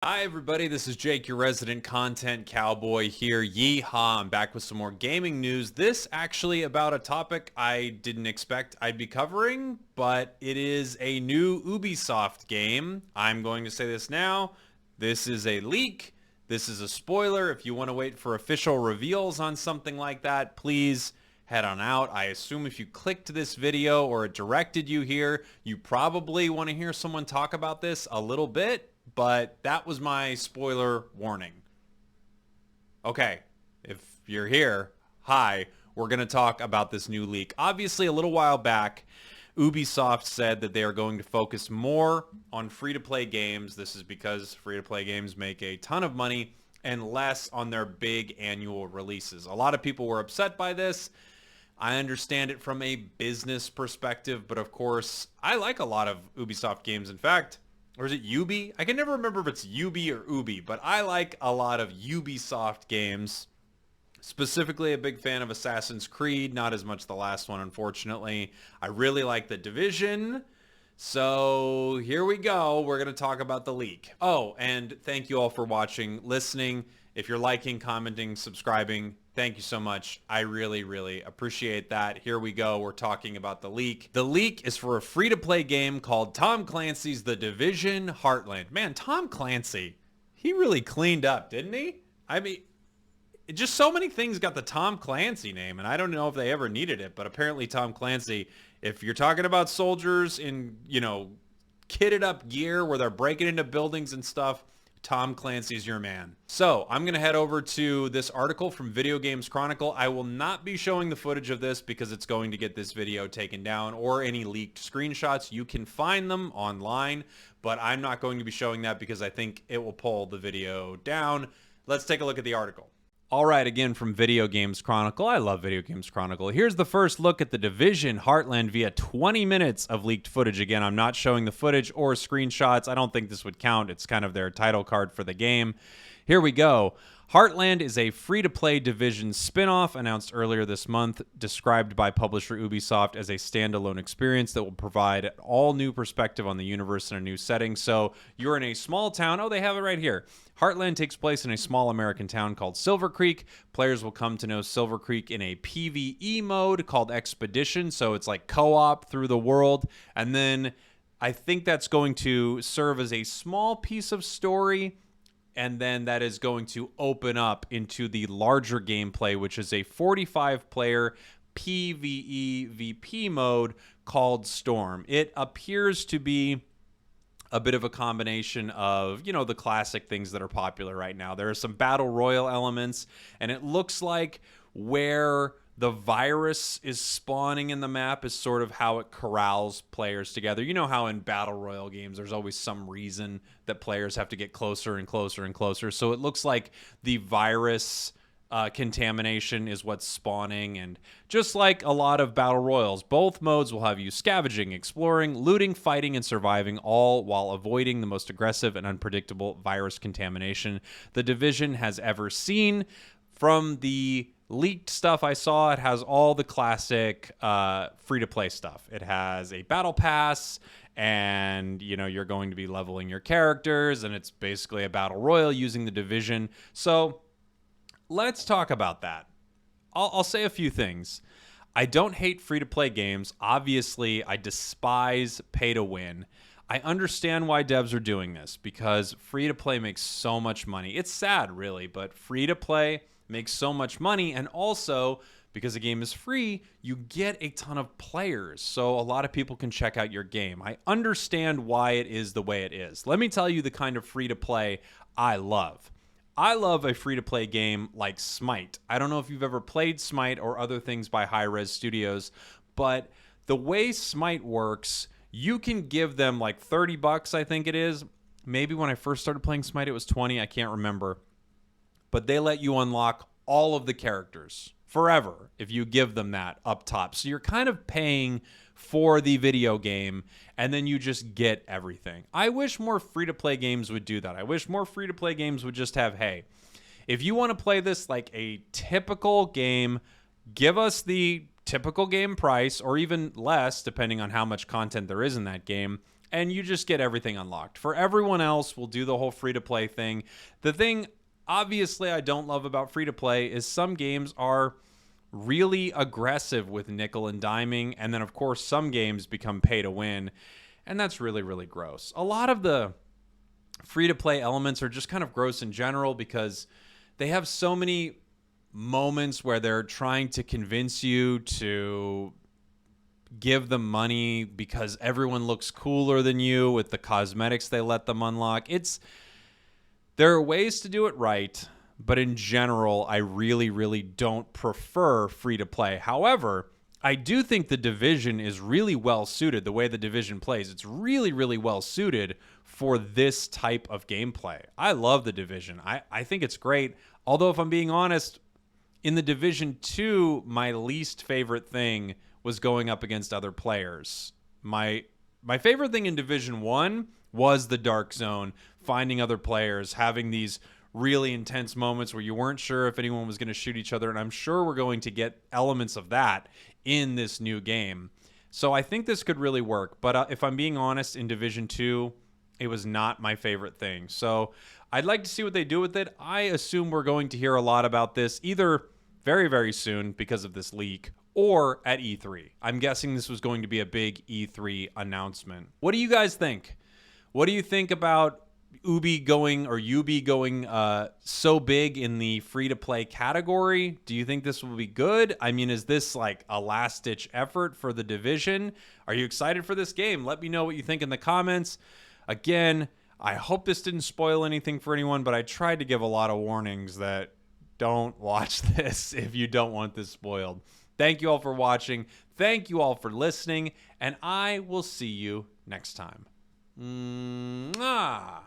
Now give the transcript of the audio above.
Hi everybody, this is Jake, your resident content cowboy here. Yeehaw, I'm back with some more gaming news. This actually about a topic I didn't expect I'd be covering, but it is a new Ubisoft game. I'm going to say this now. This is a leak. This is a spoiler. If you want to wait for official reveals on something like that, please head on out. I assume if you clicked this video or it directed you here, you probably want to hear someone talk about this a little bit. But that was my spoiler warning. Okay, if you're here, hi, we're going to talk about this new leak. Obviously, a little while back, Ubisoft said that they are going to focus more on free-to-play games. This is because free-to-play games make a ton of money and less on their big annual releases. A lot of people were upset by this. I understand it from a business perspective, but of course, I like a lot of Ubisoft games. In fact, or is it Ubi? I can never remember if it's Ubi or Ubi, but I like a lot of Ubisoft games. Specifically, a big fan of Assassin's Creed, not as much the last one, unfortunately. I really like The Division. So here we go. We're going to talk about the leak. Oh, and thank you all for watching, listening. If you're liking, commenting, subscribing, thank you so much. I really, really appreciate that. Here we go. We're talking about the leak. The leak is for a free-to-play game called Tom Clancy's The Division Heartland. Man, Tom Clancy, he really cleaned up, didn't he? I mean, just so many things got the Tom Clancy name, and I don't know if they ever needed it, but apparently Tom Clancy, if you're talking about soldiers in, kitted up gear where they're breaking into buildings and stuff, Tom Clancy's your man. So I'm going to head over to this article from Video Games Chronicle. I will not be showing the footage of this because it's going to get this video taken down or any leaked screenshots. You can find them online, but I'm not going to be showing that because I think it will pull the video down. Let's take a look at the article. All right, again from Video Games Chronicle. I love Video Games Chronicle. Here's the first look at The Division Heartland via 20 minutes of leaked footage. Again, I'm not showing the footage or screenshots. I don't think this would count. It's kind of their title card for the game. Here we go. Heartland is a free-to-play Division spin-off announced earlier this month, described by publisher Ubisoft as a standalone experience that will provide an all-new perspective on the universe in a new setting. So you're in a small town. Oh, they have it right here. Heartland takes place in a small American town called Silver Creek. Players will come to know Silver Creek in a PvE mode called Expedition, so it's like co-op through the world. And then I think that's going to serve as a small piece of story, and then that is going to open up into the larger gameplay, which is a 45-player PvE VP mode called Storm. It appears to be a bit of a combination of, the classic things that are popular right now. There are some battle royale elements, and it looks like where the virus is spawning in the map is sort of how it corrals players together. You know how in battle royale games there's always some reason that players have to get closer and closer and closer. So it looks like the virus contamination is what's spawning, and just like a lot of battle royals, both modes will have you scavenging, exploring, looting, fighting, and surviving, all while avoiding the most aggressive and unpredictable virus contamination the Division has ever seen. From the leaked stuff I saw, it has all the classic free-to-play stuff. It has a battle pass, and you're going to be leveling your characters, and it's basically a battle royal using the Division. So let's talk about that. I'll say a few things. I don't hate free-to-play games. Obviously, I despise pay-to-win. I understand why devs are doing this because free-to-play makes so much money. It's sad, really, but free-to-play makes so much money, and also because the game is free, you get a ton of players, so a lot of people can check out your game. I understand why it is the way it is. Let me tell you the kind of free-to-play I love. I love a free-to-play game like Smite. I don't know if you've ever played Smite or other things by Hi-Rez Studios, but the way Smite works, you can give them like $30, I think it is. Maybe when I first started playing Smite, it was 20. I can't remember. But they let you unlock all of the characters forever if you give them that up top. So you're kind of paying for the video game, and then you just get everything. I wish more free-to-play games would do that. I wish more free-to-play games would just have, hey, if you want to play this like a typical game, give us the typical game price, or even less, depending on how much content there is in that game. and you just get everything unlocked. For everyone else, we'll do the whole free-to-play thing. The thing, obviously, I don't love about free-to-play is some games are really aggressive with nickel and diming, and then, of course, some games become pay-to-win, and that's really, really gross. A lot of the free-to-play elements are just kind of gross in general because they have so many moments where they're trying to convince you to give them money because everyone looks cooler than you with the cosmetics they let them unlock. There are ways to do it right, but in general, I really, really don't prefer free-to-play. However, I do think The Division is really well suited, the way The Division plays. It's really, really well suited for this type of gameplay. I love The Division. I think it's great. Although, if I'm being honest, in The Division 2, my least favorite thing was going up against other players. My favorite thing in Division 1 was the Dark Zone, finding other players, having these really intense moments where you weren't sure if anyone was going to shoot each other, and I'm sure we're going to get elements of that in this new game. So I think this could really work, but if I'm being honest, in Division 2, it was not my favorite thing. So I'd like to see what they do with it. I assume we're going to hear a lot about this either very, very soon because of this leak, or at E3. I'm guessing this was going to be a big E3 announcement. What do you guys think? What do you think about Ubi going so big in the free-to-play category? Do you think this will be good? I mean, is this like a last-ditch effort for The Division? Are you excited for this game? Let me know what you think in the comments. Again, I hope this didn't spoil anything for anyone, but I tried to give a lot of warnings that don't watch this if you don't want this spoiled. Thank you all for watching. Thank you all for listening, and I will see you next time. Mwah.